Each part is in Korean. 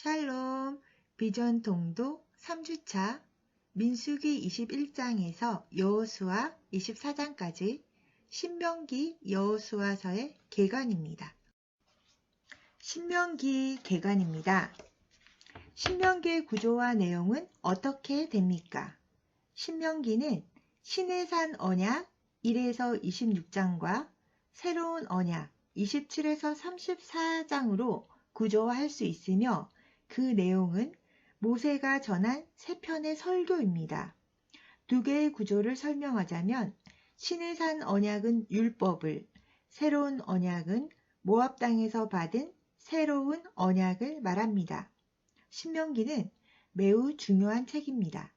샬롬, 비전 통독 3주차 민수기 21장에서 여호수아 24장까지 신명기 여호수아서의 개관입니다. 신명기 개관입니다. 신명기의 구조와 내용은 어떻게 됩니까? 신명기는 시내산 언약 1에서 26장과 새로운 언약 27에서 34장으로 구조화할 수 있으며 그 내용은 모세가 전한 세 편의 설교입니다. 두 개의 구조를 설명하자면 시내산 언약은 율법을, 새로운 언약은 모압 땅에서 받은 새로운 언약을 말합니다. 신명기는 매우 중요한 책입니다.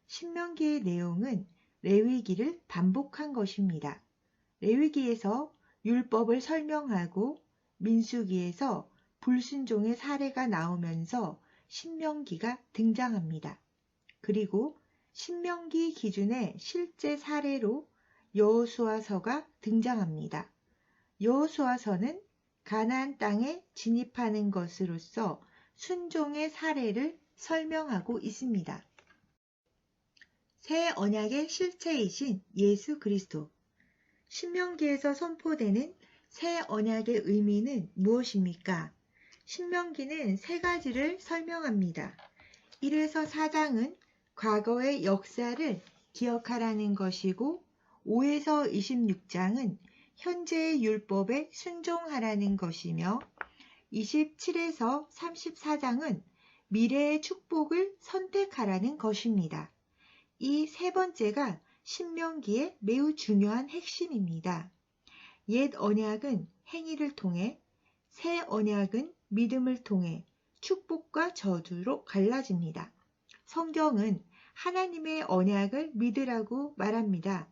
신명기의 내용은 레위기를 반복한 것입니다. 레위기에서 율법을 설명하고 민수기에서 불순종의 사례가 나오면서 신명기가 등장합니다. 그리고 신명기 기준의 실제 사례로 여호수아서가 등장합니다. 여호수아서는 가나안 땅에 진입하는 것으로서 순종의 사례를 설명하고 있습니다. 새 언약의 실체이신 예수 그리스도. 신명기에서 선포되는 새 언약의 의미는 무엇입니까? 신명기는 세 가지를 설명합니다. 1에서 4장은 과거의 역사를 기억하라는 것이고 5에서 26장은 현재의 율법에 순종하라는 것이며 27에서 34장은 미래의 축복을 선택하라는 것입니다. 이 세 번째가 신명기의 매우 중요한 핵심입니다. 옛 언약은 행위를 통해, 새 언약은 믿음을 통해 축복과 저주로 갈라집니다. 성경은 하나님의 언약을 믿으라고 말합니다.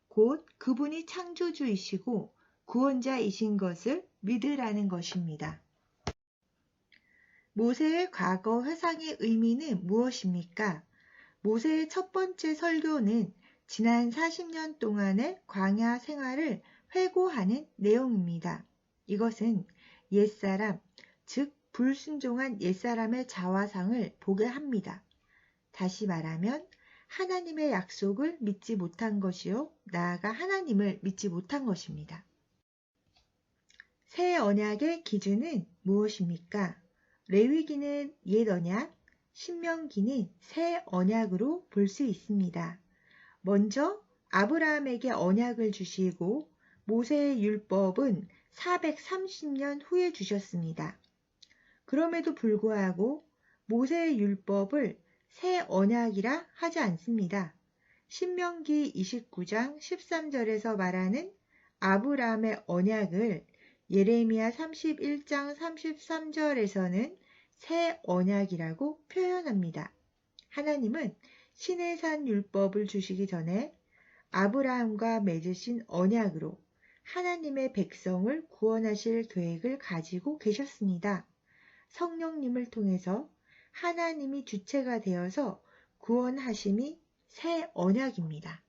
곧 그분이 창조주이시고 구원자이신 것을 믿으라는 것입니다. 모세의 과거 회상의 의미는 무엇입니까? 모세의 첫 번째 설교는 지난 40년 동안의 광야 생활을 회고하는 내용입니다. 이것은 옛사람, 즉 불순종한 옛사람의 자화상을 보게 합니다. 다시 말하면 하나님의 약속을 믿지 못한 것이요, 나아가 하나님을 믿지 못한 것입니다. 새 언약의 기준은 무엇입니까? 레위기는 옛 언약, 신명기는 새 언약으로 볼 수 있습니다. 먼저 아브라함에게 언약을 주시고 모세의 율법은 430년 후에 주셨습니다. 그럼에도 불구하고 모세의 율법을 새 언약이라 하지 않습니다. 신명기 29장 13절에서 말하는 아브라함의 언약을 예레미야 31장 33절에서는 새 언약이라고 표현합니다. 하나님은 시내산 율법을 주시기 전에 아브라함과 맺으신 언약으로 하나님의 백성을 구원하실 계획을 가지고 계셨습니다. 성령님을 통해서 하나님이 주체가 되어서 구원하심이 새 언약입니다.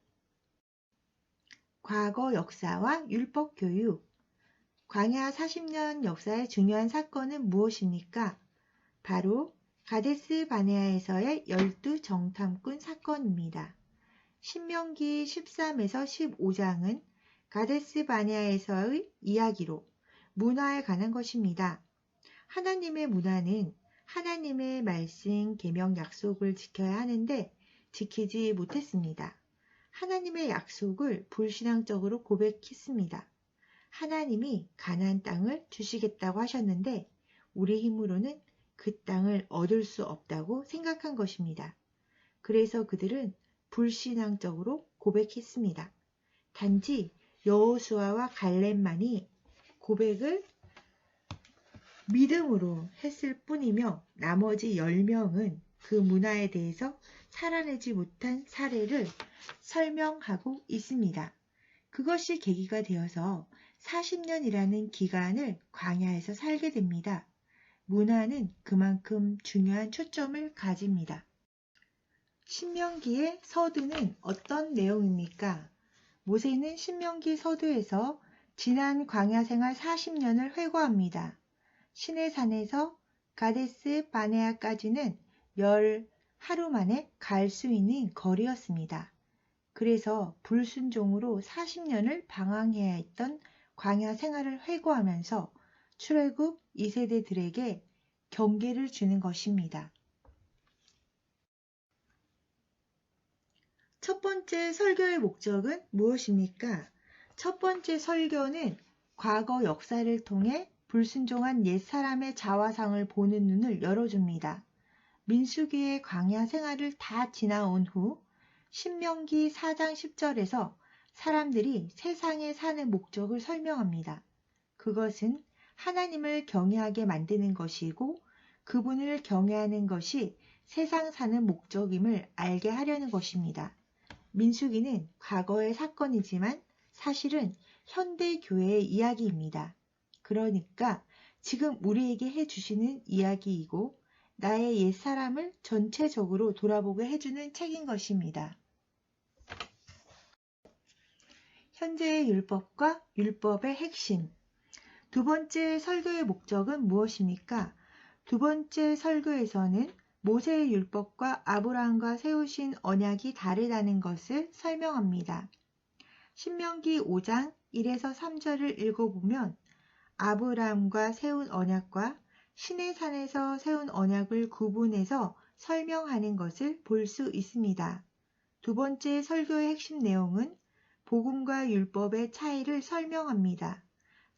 과거 역사와 율법 교육. 광야 40년 역사의 중요한 사건은 무엇입니까? 바로 가데스 바네아에서의 12정탐꾼 사건입니다. 신명기 13에서 15장은 가데스 바네아에서의 이야기로 문화에 관한 것입니다. 하나님의 문화는 하나님의 말씀, 계명, 약속을 지켜야 하는데 지키지 못했습니다. 하나님의 약속을 불신앙적으로 고백했습니다. 하나님이 가나안 땅을 주시겠다고 하셨는데 우리 힘으로는 그 땅을 얻을 수 없다고 생각한 것입니다. 그래서 그들은 불신앙적으로 고백했습니다. 단지 여호수아와 갈렙만이 고백을 믿음으로 했을 뿐이며 나머지 10명은 그 문화에 대해서 살아내지 못한 사례를 설명하고 있습니다. 그것이 계기가 되어서 40년이라는 기간을 광야에서 살게 됩니다. 문화는 그만큼 중요한 초점을 가집니다. 신명기의 서두는 어떤 내용입니까? 모세는 신명기 서두에서 지난 광야 생활 40년을 회고합니다. 시내산에서 가데스 바네아까지는 하루 만에 갈 수 있는 거리였습니다. 그래서 불순종으로 40년을 방황해야 했던 광야 생활을 회고하면서 출애굽 2세대들에게 경계를 주는 것입니다. 첫 번째 설교의 목적은 무엇입니까? 첫 번째 설교는 과거 역사를 통해 불순종한 옛사람의 자화상을 보는 눈을 열어줍니다. 민수기의 광야 생활을 다 지나온 후 신명기 4장 10절에서 사람들이 세상에 사는 목적을 설명합니다. 그것은 하나님을 경외하게 만드는 것이고 그분을 경외하는 것이 세상 사는 목적임을 알게 하려는 것입니다. 민수기는 과거의 사건이지만 사실은 현대 교회의 이야기입니다. 그러니까 지금 우리에게 해주시는 이야기이고 나의 옛사람을 전체적으로 돌아보게 해주는 책인 것입니다. 현재의 율법과 율법의 핵심. 두 번째 설교의 목적은 무엇입니까? 두 번째 설교에서는 모세의 율법과 아브라함과 세우신 언약이 다르다는 것을 설명합니다. 신명기 5장 1에서 3절을 읽어보면 아브라함과 세운 언약과 시내산에서 세운 언약을 구분해서 설명하는 것을 볼 수 있습니다. 두 번째 설교의 핵심 내용은 복음과 율법의 차이를 설명합니다.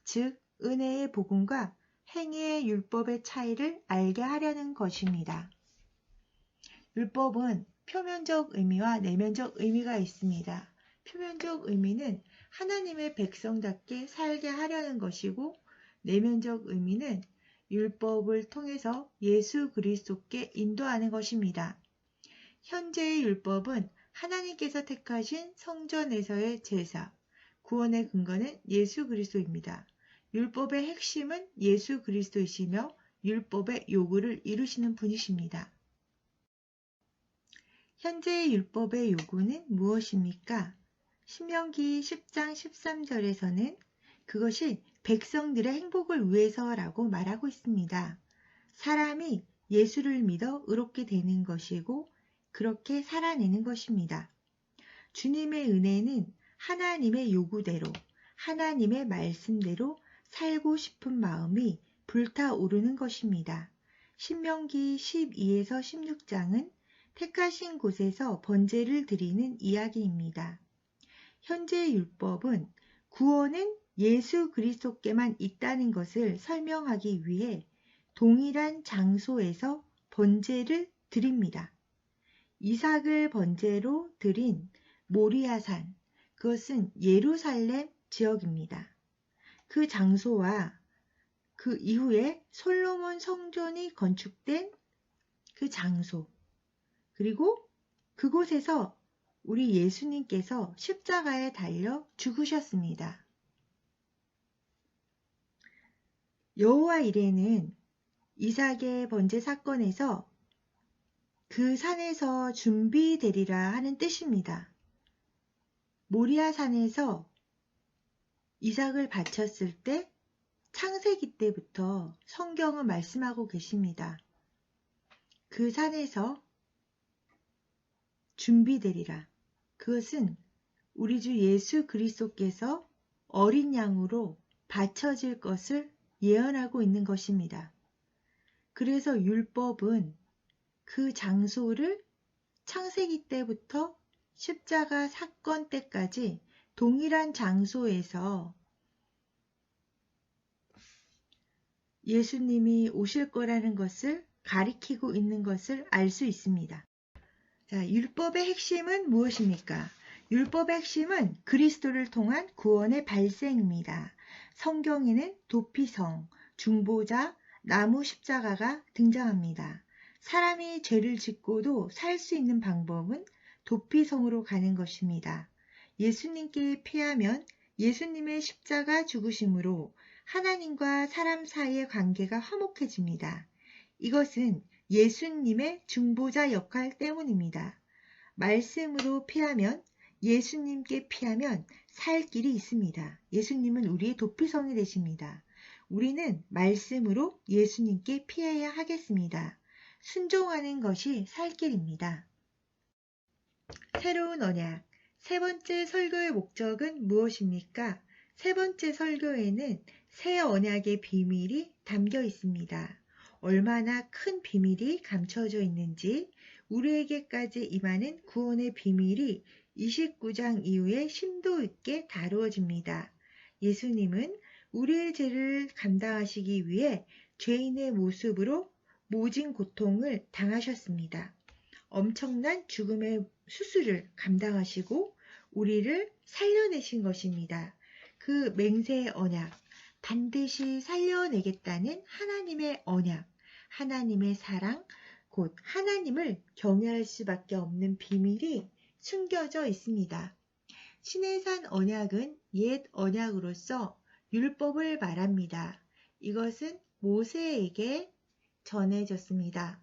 즉, 은혜의 복음과 행위의 율법의 차이를 알게 하려는 것입니다. 율법은 표면적 의미와 내면적 의미가 있습니다. 표면적 의미는 하나님의 백성답게 살게 하려는 것이고 내면적 의미는 율법을 통해서 예수 그리스도께 인도하는 것입니다. 현재의 율법은 하나님께서 택하신 성전에서의 제사, 구원의 근거는 예수 그리스도입니다. 율법의 핵심은 예수 그리스도이시며 율법의 요구를 이루시는 분이십니다. 현재의 율법의 요구는 무엇입니까? 신명기 10장 13절에서는 그것이 백성들의 행복을 위해서라고 말하고 있습니다. 사람이 예수를 믿어 의롭게 되는 것이고 그렇게 살아내는 것입니다. 주님의 은혜는 하나님의 요구대로, 하나님의 말씀대로 살고 싶은 마음이 불타오르는 것입니다. 신명기 12에서 16장은 택하신 곳에서 번제를 드리는 이야기입니다. 현재 율법은 구원은 예수 그리스도께만 있다는 것을 설명하기 위해 동일한 장소에서 번제를 드립니다. 이삭을 번제로 드린 모리아산, 그것은 예루살렘 지역입니다. 그 장소와 그 이후에 솔로몬 성전이 건축된 그 장소, 그리고 그곳에서 우리 예수님께서 십자가에 달려 죽으셨습니다. 여호와 이레는 이삭의 번제 사건에서 그 산에서 준비되리라 하는 뜻입니다. 모리아 산에서 이삭을 바쳤을 때 창세기 때부터 성경은 말씀하고 계십니다. 그 산에서 준비되리라. 그것은 우리 주 예수 그리스도께서 어린 양으로 바쳐질 것을 예언하고 있는 것입니다. 그래서 율법은 그 장소를 창세기 때부터 십자가 사건 때까지 동일한 장소에서 예수님이 오실 거라는 것을 가리키고 있는 것을 알 수 있습니다. 자, 율법의 핵심은 무엇입니까? 율법의 핵심은 그리스도를 통한 구원의 발생입니다. 성경에는 도피성, 중보자, 나무 십자가가 등장합니다. 사람이 죄를 짓고도 살 수 있는 방법은 도피성으로 가는 것입니다. 예수님께 피하면 예수님의 십자가 죽으심으로 하나님과 사람 사이의 관계가 화목해집니다. 이것은 예수님의 중보자 역할 때문입니다. 말씀으로 피하면 예수님께 피하면 살 길이 있습니다. 예수님은 우리의 도피성이 되십니다. 우리는 말씀으로 예수님께 피해야 하겠습니다. 순종하는 것이 살 길입니다. 새로운 언약. 세 번째 설교의 목적은 무엇입니까? 세 번째 설교에는 새 언약의 비밀이 담겨 있습니다. 얼마나 큰 비밀이 감춰져 있는지 우리에게까지 임하는 구원의 비밀이 29장 이후에 심도 있게 다루어집니다. 예수님은 우리의 죄를 감당하시기 위해 죄인의 모습으로 모진 고통을 당하셨습니다. 엄청난 죽음의 수술을 감당하시고 우리를 살려내신 것입니다. 그 맹세의 언약, 반드시 살려내겠다는 하나님의 언약, 하나님의 사랑, 곧 하나님을 경외할 수밖에 없는 비밀이 숨겨져 있습니다. 시내산 언약은 옛 언약으로서 율법을 말합니다. 이것은 모세에게 전해졌습니다.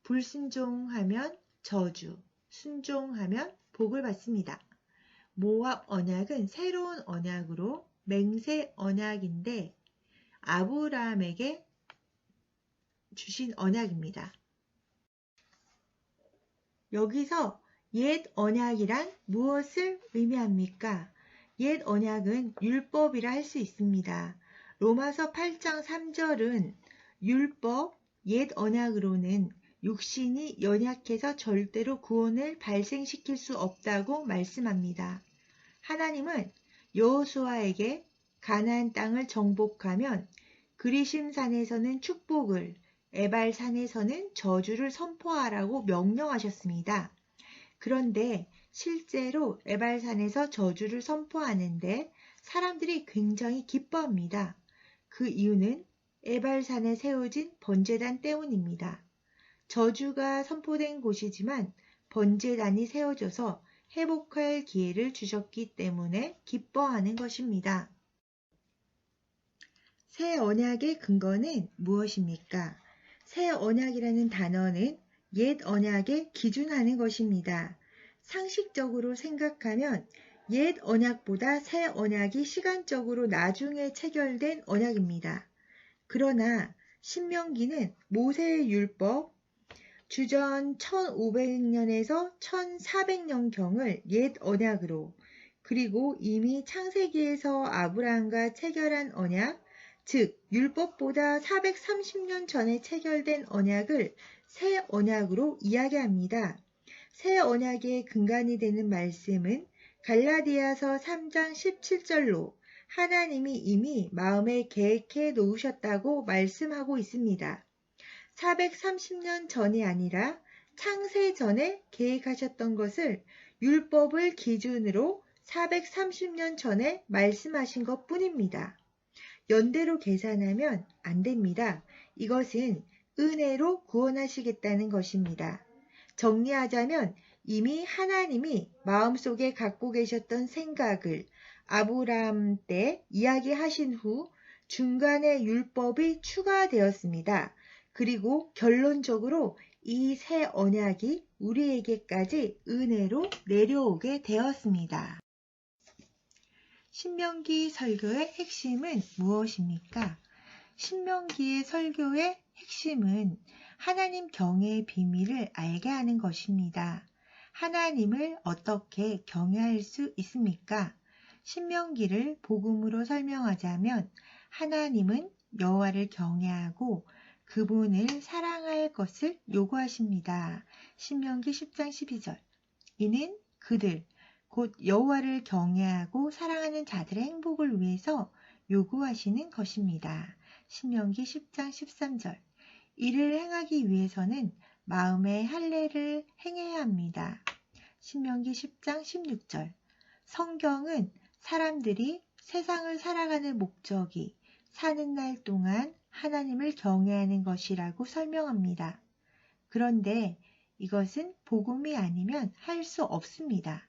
불순종하면 저주, 순종하면 복을 받습니다. 모압 언약은 새로운 언약으로 맹세 언약인데 아브라함에게 주신 언약입니다. 여기서 옛 언약이란 무엇을 의미합니까? 옛 언약은 율법이라 할 수 있습니다. 로마서 8장 3절은 율법, 옛 언약으로는 육신이 연약해서 절대로 구원을 발생시킬 수 없다고 말씀합니다. 하나님은 여호수아에게 가나안 땅을 정복하면 그리심산에서는 축복을, 에발산에서는 저주를 선포하라고 명령하셨습니다. 그런데 실제로 에발산에서 저주를 선포하는데 사람들이 굉장히 기뻐합니다. 그 이유는 에발산에 세워진 번제단 때문입니다. 저주가 선포된 곳이지만 번제단이 세워져서 회복할 기회를 주셨기 때문에 기뻐하는 것입니다. 새 언약의 근거는 무엇입니까? 새 언약이라는 단어는 옛 언약에 기준하는 것입니다. 상식적으로 생각하면 옛 언약보다 새 언약이 시간적으로 나중에 체결된 언약입니다. 그러나 신명기는 모세의 율법, 주전 1500년에서 1400년경을 옛 언약으로, 그리고 이미 창세기에서 아브라함과 체결한 언약, 즉 율법보다 430년 전에 체결된 언약을 새 언약으로 이야기합니다. 새 언약의 근간이 되는 말씀은 갈라디아서 3장 17절로 하나님이 이미 마음에 계획해 놓으셨다고 말씀하고 있습니다. 430년 전이 아니라 창세 전에 계획하셨던 것을 율법을 기준으로 430년 전에 말씀하신 것 뿐입니다. 연대로 계산하면 안 됩니다. 이것은 은혜로 구원하시겠다는 것입니다. 정리하자면 이미 하나님이 마음속에 갖고 계셨던 생각을 아브라함 때 이야기하신 후 중간에 율법이 추가되었습니다. 그리고 결론적으로 이 새 언약이 우리에게까지 은혜로 내려오게 되었습니다. 신명기 설교의 핵심은 무엇입니까? 신명기의 설교의 핵심은 하나님 경외의 비밀을 알게 하는 것입니다. 하나님을 어떻게 경외할 수 있습니까? 신명기를 복음으로 설명하자면 하나님은 여호와를 경외하고 그분을 사랑할 것을 요구하십니다. 신명기 10장 12절. 이는 그들 곧 여호와를 경외하고 사랑하는 자들의 행복을 위해서 요구하시는 것입니다. 신명기 10장 13절. 이를 행하기 위해서는 마음의 할례를 행해야 합니다. 신명기 10장 16절. 성경은 사람들이 세상을 살아가는 목적이 사는 날 동안 하나님을 경외하는 것이라고 설명합니다. 그런데 이것은 복음이 아니면 할 수 없습니다.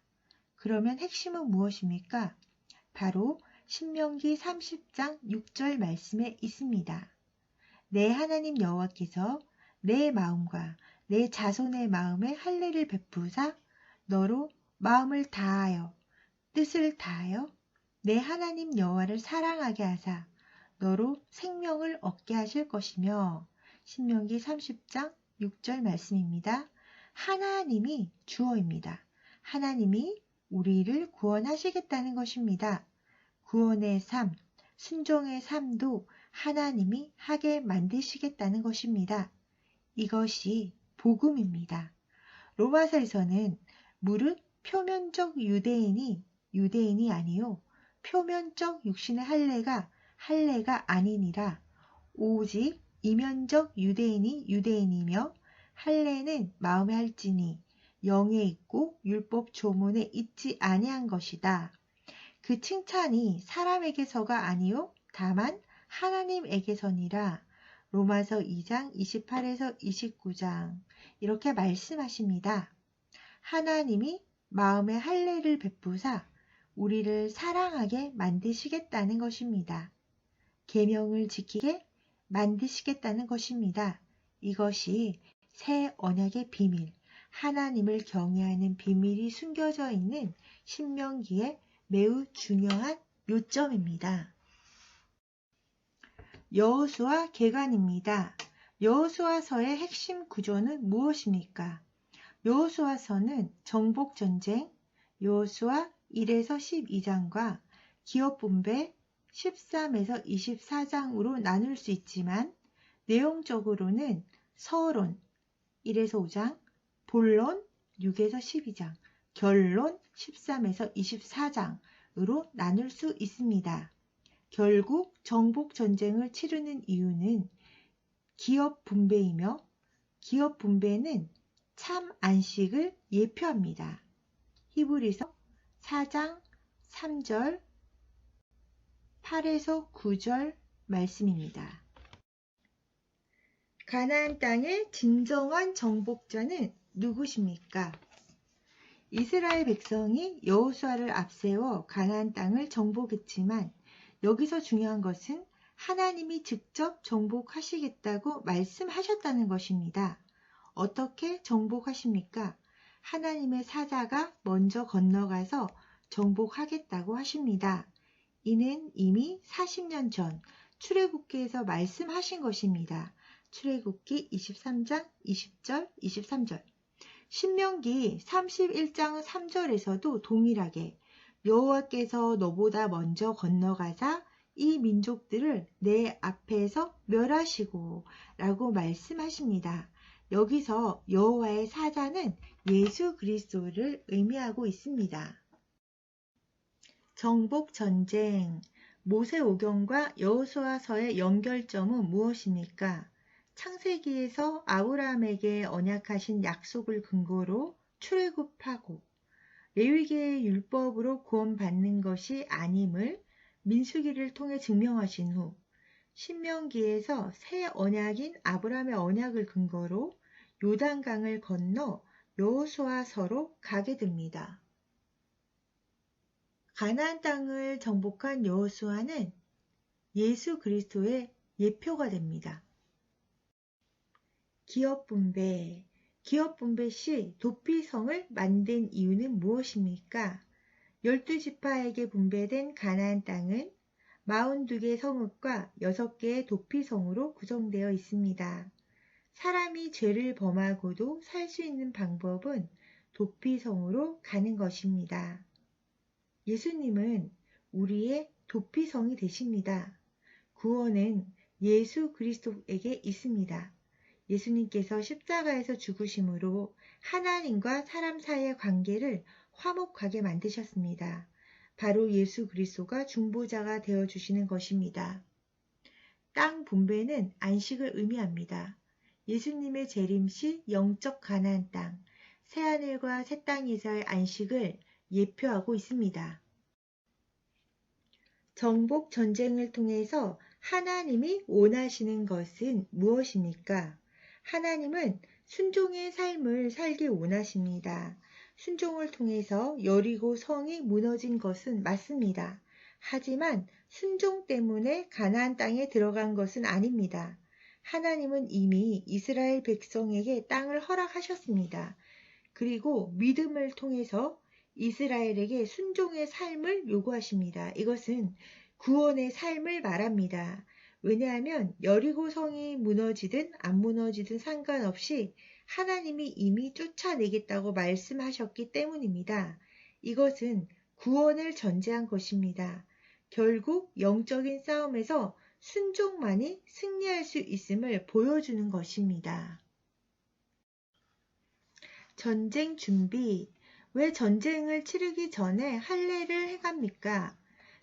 그러면 핵심은 무엇입니까? 바로 신명기 30장 6절 말씀에 있습니다. 내 하나님 여호와께서 내 마음과 내 자손의 마음에 할례를 베푸사 너로 마음을 다하여 뜻을 다하여 내 하나님 여호와를 사랑하게 하사 너로 생명을 얻게 하실 것이며 신명기 30장 6절 말씀입니다. 하나님이 주어입니다. 하나님이 우리를 구원하시겠다는 것입니다. 구원의 삶, 순종의 삶도 하나님이 하게 만드시겠다는 것입니다. 이것이 복음입니다. 로마서에서는 무릇 표면적 유대인이 아니요 표면적 육신의 할례가 아니니라. 오직 이면적 유대인이 유대인이며 할례는 마음에 할지니 영에 있고 율법 조문에 있지 아니한 것이다. 그 칭찬이 사람에게서가 아니요 다만 하나님에게서니라. 로마서 2장 28에서 29장 이렇게 말씀하십니다. 하나님이 마음의 할례를 베푸사 우리를 사랑하게 만드시겠다는 것입니다. 계명을 지키게 만드시겠다는 것입니다. 이것이 새 언약의 비밀, 하나님을 경외하는 비밀이 숨겨져 있는 신명기의 매우 중요한 요점입니다. 여호수아 계관입니다. 여호수아서의 핵심 구조는 무엇입니까? 여호수아서는 정복전쟁, 여호수아 1에서 12장과 기업분배 13에서 24장으로 나눌 수 있지만 내용적으로는 서론 1에서 5장, 본론 6에서 12장, 결론 13에서 24장으로 나눌 수 있습니다. 결국 정복전쟁을 치르는 이유는 기업분배이며 기업분배는 참 안식을 예표합니다. 히브리서 4장 3절 8에서 9절 말씀입니다. 가나안 땅의 진정한 정복자는 누구십니까? 이스라엘 백성이 여호수아를 앞세워 가나안 땅을 정복했지만 여기서 중요한 것은 하나님이 직접 정복하시겠다고 말씀하셨다는 것입니다. 어떻게 정복하십니까? 하나님의 사자가 먼저 건너가서 정복하겠다고 하십니다. 이는 이미 40년 전 출애굽기에서 말씀하신 것입니다. 출애굽기 23장 20절 23절 신명기 31장 3절에서도 동일하게 여호와께서 너보다 먼저 건너가사 이 민족들을 내 앞에서 멸하시고 라고 말씀하십니다. 여기서 여호와의 사자는 예수 그리스도를 의미하고 있습니다. 정복전쟁, 모세오경과 여호수아서의 연결점은 무엇입니까? 창세기에서 아브라함에게 언약하신 약속을 근거로 출애굽하고 레위기의 율법으로 구원받는 것이 아님을 민수기를 통해 증명하신 후 신명기에서 새 언약인 아브라함의 언약을 근거로 요단강을 건너 여호수아서로 가게 됩니다. 가나안 땅을 정복한 여호수아는 예수 그리스도의 예표가 됩니다. 기업분배 시 도피성을 만든 이유는 무엇입니까? 12지파에게 분배된 가나안 땅은 42개 성읍과 6개의 도피성으로 구성되어 있습니다. 사람이 죄를 범하고도 살 수 있는 방법은 도피성으로 가는 것입니다. 예수님은 우리의 도피성이 되십니다. 구원은 예수 그리스도에게 있습니다. 예수님께서 십자가에서 죽으심으로 하나님과 사람 사이의 관계를 화목하게 만드셨습니다. 바로 예수 그리스도가 중보자가 되어주시는 것입니다. 땅 분배는 안식을 의미합니다. 예수님의 재림시 영적 가나안 땅, 새하늘과 새 땅에서의 안식을 예표하고 있습니다. 정복 전쟁을 통해서 하나님이 원하시는 것은 무엇입니까? 하나님은 순종의 삶을 살기 원하십니다. 순종을 통해서 여리고 성이 무너진 것은 맞습니다. 하지만 순종 때문에 가나안 땅에 들어간 것은 아닙니다. 하나님은 이미 이스라엘 백성에게 땅을 허락하셨습니다. 그리고 믿음을 통해서 이스라엘에게 순종의 삶을 요구하십니다. 이것은 구원의 삶을 말합니다. 왜냐하면 여리고 성이 무너지든 안 무너지든 상관없이 하나님이 이미 쫓아내겠다고 말씀하셨기 때문입니다. 이것은 구원을 전제한 것입니다. 결국 영적인 싸움에서 순종만이 승리할 수 있음을 보여주는 것입니다. 전쟁 준비. 왜 전쟁을 치르기 전에 할례를 행합니까?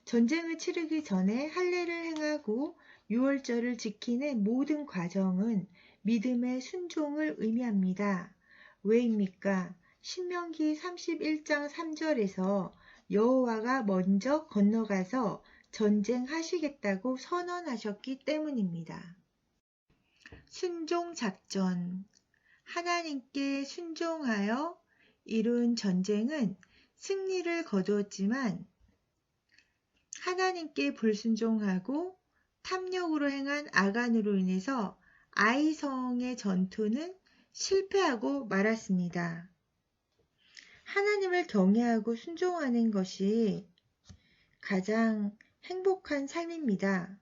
전쟁을 치르기 전에 할례를 행하고 유월절을 지키는 모든 과정은 믿음의 순종을 의미합니다. 왜입니까? 신명기 31장 3절에서 여호와가 먼저 건너가서 전쟁하시겠다고 선언하셨기 때문입니다. 순종 작전. 하나님께 순종하여 이룬 전쟁은 승리를 거두었지만 하나님께 불순종하고 탐욕으로 행한 아간으로 인해서 아이성의 전투는 실패하고 말았습니다. 하나님을 경외하고 순종하는 것이 가장 행복한 삶입니다.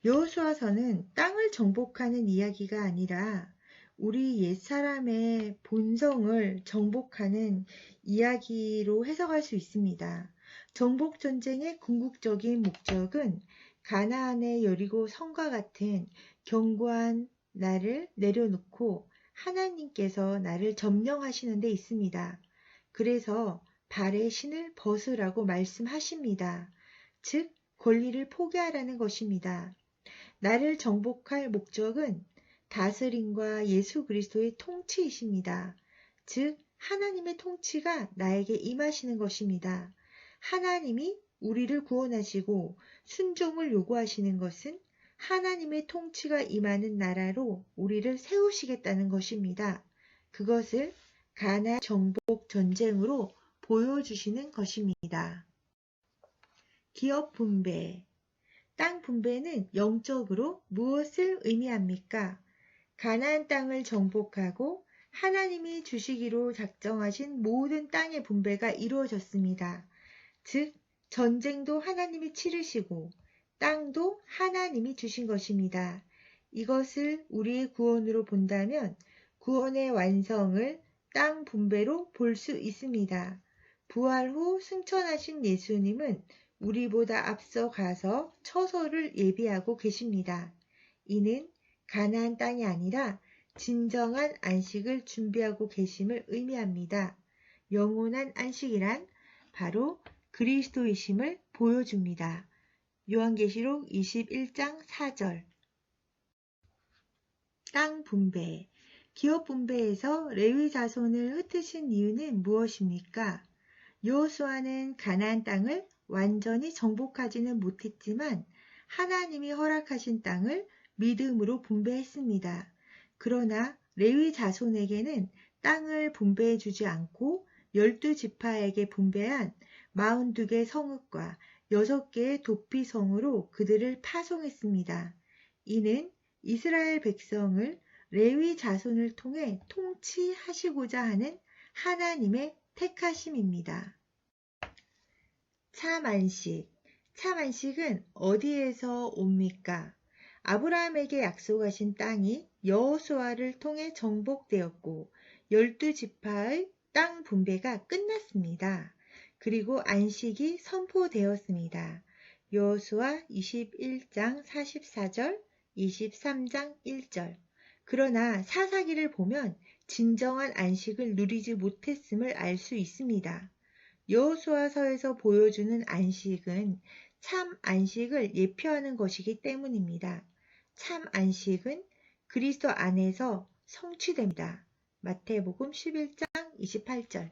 여호수아서는 땅을 정복하는 이야기가 아니라 우리 옛사람의 본성을 정복하는 이야기로 해석할 수 있습니다. 정복전쟁의 궁극적인 목적은 가나안의 여리고 성과 같은 견고한 나를 내려놓고 하나님께서 나를 점령하시는 데 있습니다. 그래서 발의 신을 벗으라고 말씀하십니다. 즉, 권리를 포기하라는 것입니다. 나를 정복할 목적은 다스림과 예수 그리스도의 통치이십니다. 즉, 하나님의 통치가 나에게 임하시는 것입니다. 하나님이 우리를 구원하시고 순종을 요구하시는 것은 하나님의 통치가 임하는 나라로 우리를 세우시겠다는 것입니다. 그것을 가나안 정복 전쟁으로 보여주시는 것입니다. 기업 분배. 땅 분배는 영적으로 무엇을 의미합니까? 가나안 땅을 정복하고 하나님이 주시기로 작정하신 모든 땅의 분배가 이루어졌습니다. 즉, 전쟁도 하나님이 치르시고 땅도 하나님이 주신 것입니다. 이것을 우리의 구원으로 본다면 구원의 완성을 땅 분배로 볼 수 있습니다. 부활 후 승천하신 예수님은 우리보다 앞서 가서 처소를 예비하고 계십니다. 이는 가나안 땅이 아니라 진정한 안식을 준비하고 계심을 의미합니다. 영원한 안식이란 바로 그리스도이심을 보여줍니다. 요한계시록 21장 4절. 땅 분배. 기업 분배에서 레위 자손을 흩으신 이유는 무엇입니까? 여호수아는 가나안 땅을 완전히 정복하지는 못했지만 하나님이 허락하신 땅을 믿음으로 분배했습니다. 그러나 레위 자손에게는 땅을 분배해 주지 않고 12지파에게 분배한 42개 성읍과 6개의 도피성으로 그들을 파송했습니다. 이는 이스라엘 백성을 레위 자손을 통해 통치하시고자 하는 하나님의 택하심입니다. 참 안식. 참 안식은 어디에서 옵니까? 아브라함에게 약속하신 땅이 여호수아를 통해 정복되었고 12지파의 땅 분배가 끝났습니다. 그리고 안식이 선포되었습니다. 여호수아 21장 44절, 23장 1절. 그러나 사사기를 보면 진정한 안식을 누리지 못했음을 알 수 있습니다. 여호수아서에서 보여주는 안식은 참 안식을 예표하는 것이기 때문입니다. 참 안식은 그리스도 안에서 성취됩니다. 마태복음 11장 28절.